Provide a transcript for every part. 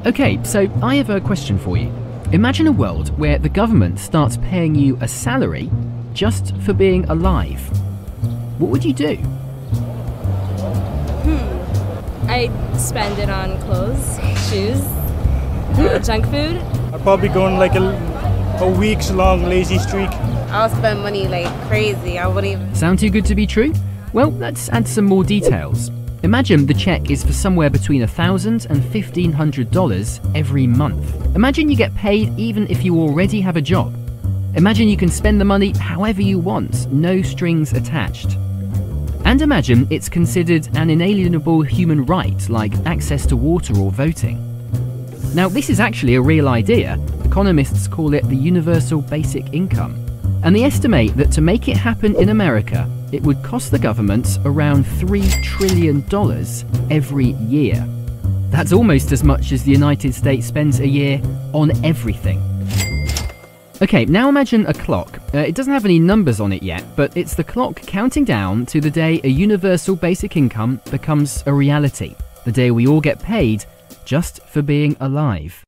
Okay, so I have a question for you. Imagine a world where the government starts paying you a salary just for being alive. What would you do? I'd spend it on clothes, shoes, junk food. I'd probably go on like a week's long lazy streak. I'll spend money like crazy. I wouldn't even... Sound too good to be true? Well, let's add some more details. Imagine the check is for somewhere between $1,000 and $1,500 every month. Imagine you get paid even if you already have a job. Imagine you can spend the money however you want, no strings attached. And imagine it's considered an inalienable human right, like access to water or voting. Now, this is actually a real idea. Economists call it the universal basic income. And they estimate that to make it happen in America, it would cost the government around $3 trillion every year. That's almost as much as the United States spends a year on everything. Okay, now imagine a clock. It doesn't have any numbers on it yet, but it's the clock counting down to the day a universal basic income becomes a reality. The day we all get paid just for being alive.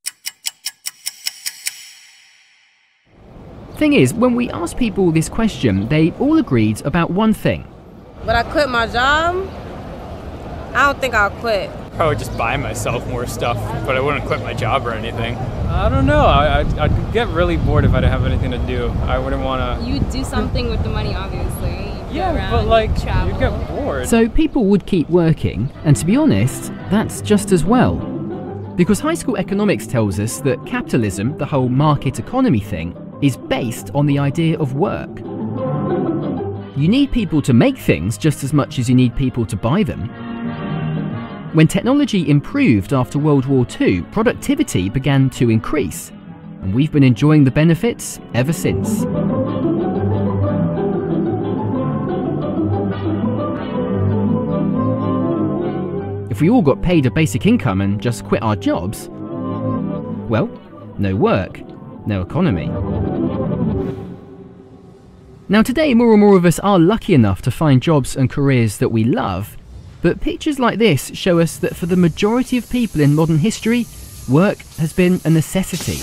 Thing is, when we asked people this question, they all agreed about one thing. Would I quit my job? I don't think I'll quit. Probably just buy myself more stuff, but I wouldn't quit my job or anything. I don't know. I'd get really bored if I didn't have anything to do. I wouldn't want to... You'd do something with the money, obviously. Yeah, but like, travel. you'd get bored. So people would keep working, and to be honest, that's just as well. Because high school economics tells us that capitalism, the whole market economy thing, is based on the idea of work. You need people to make things just as much as you need people to buy them. When technology improved after World War II, productivity began to increase, and we've been enjoying the benefits ever since. If we all got paid a basic income and just quit our jobs, well, no work, no economy. Now today, more and more of us are lucky enough to find jobs and careers that we love, but pictures like this show us that for the majority of people in modern history, work has been a necessity.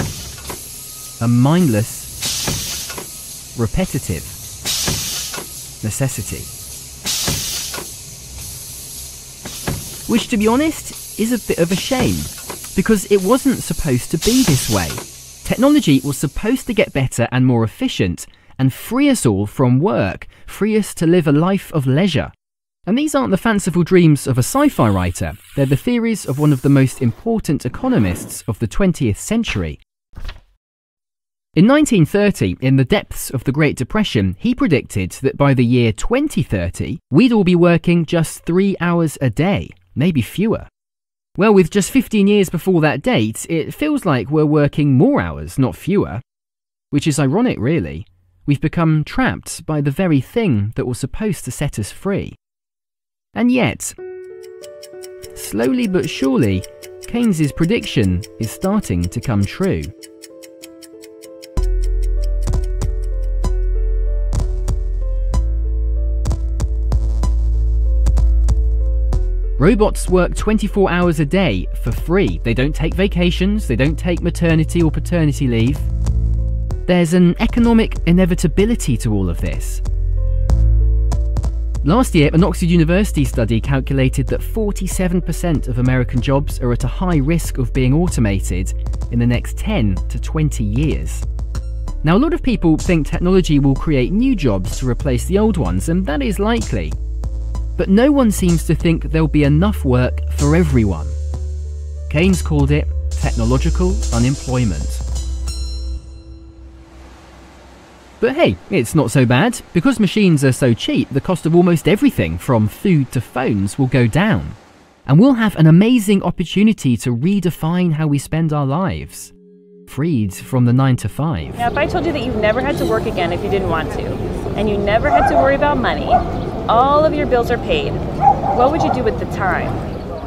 A mindless, repetitive necessity. Which, to be honest, is a bit of a shame, because it wasn't supposed to be this way. Technology was supposed to get better and more efficient, and free us all from work, free us to live a life of leisure. And these aren't the fanciful dreams of a sci-fi writer, they're the theories of one of the most important economists of the 20th century. In 1930, in the depths of the Great Depression, he predicted that by the year 2030, we'd all be working just 3 hours a day, maybe fewer. Well, with just 15 years before that date, it feels like we're working more hours, not fewer. Which is ironic, really. We've become trapped by the very thing that was supposed to set us free. And yet, slowly but surely, Keynes's prediction is starting to come true. Robots work 24 hours a day for free. They don't take vacations, they don't take maternity or paternity leave. There's an economic inevitability to all of this. Last year, an Oxford University study calculated that 47% of American jobs are at a high risk of being automated in the next 10 to 20 years. Now, a lot of people think technology will create new jobs to replace the old ones, and that is likely. But no one seems to think there'll be enough work for everyone. Keynes called it technological unemployment. But hey, it's not so bad. Because machines are so cheap, the cost of almost everything from food to phones will go down. And we'll have an amazing opportunity to redefine how we spend our lives. Freed from the 9 to 5. Now, if I told you that you never had to work again if you didn't want to, and you never had to worry about money, all of your bills are paid, what would you do with the time?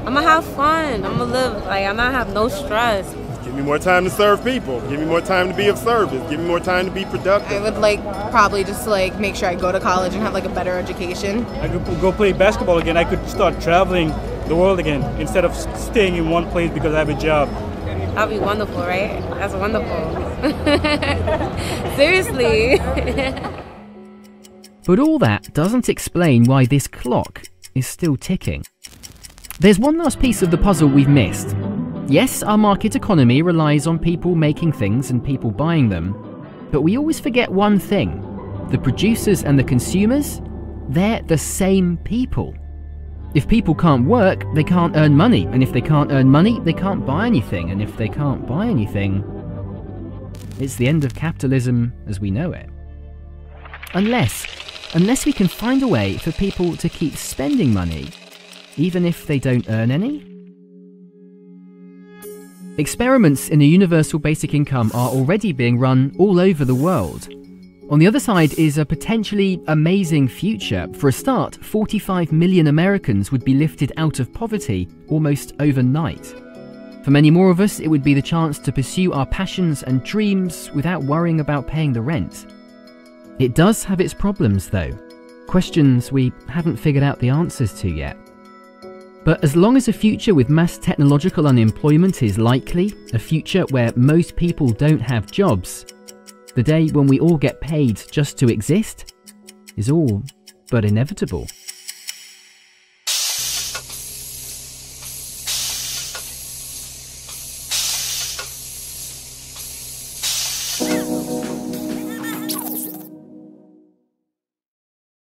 I'm gonna have fun. I'm gonna live, I'm gonna have no stress. Give me more time to serve people. Give me more time to be of service. Give me more time to be productive. I would probably just make sure I go to college and have a better education. I could go play basketball again. I could start traveling the world again instead of staying in one place because I have a job. That'd be wonderful, right? That's wonderful. Seriously. But all that doesn't explain why this clock is still ticking. There's one last piece of the puzzle we've missed. Yes, our market economy relies on people making things and people buying them, but we always forget one thing. The producers and the consumers, they're the same people. If people can't work, they can't earn money, and if they can't earn money, they can't buy anything, and if they can't buy anything, it's the end of capitalism as we know it. Unless we can find a way for people to keep spending money, even if they don't earn any? Experiments in a universal basic income are already being run all over the world. On the other side is a potentially amazing future. For a start, 45 million Americans would be lifted out of poverty almost overnight. For many more of us, it would be the chance to pursue our passions and dreams without worrying about paying the rent. It does have its problems though, questions we haven't figured out the answers to yet. But as long as a future with mass technological unemployment is likely, a future where most people don't have jobs, the day when we all get paid just to exist is all but inevitable.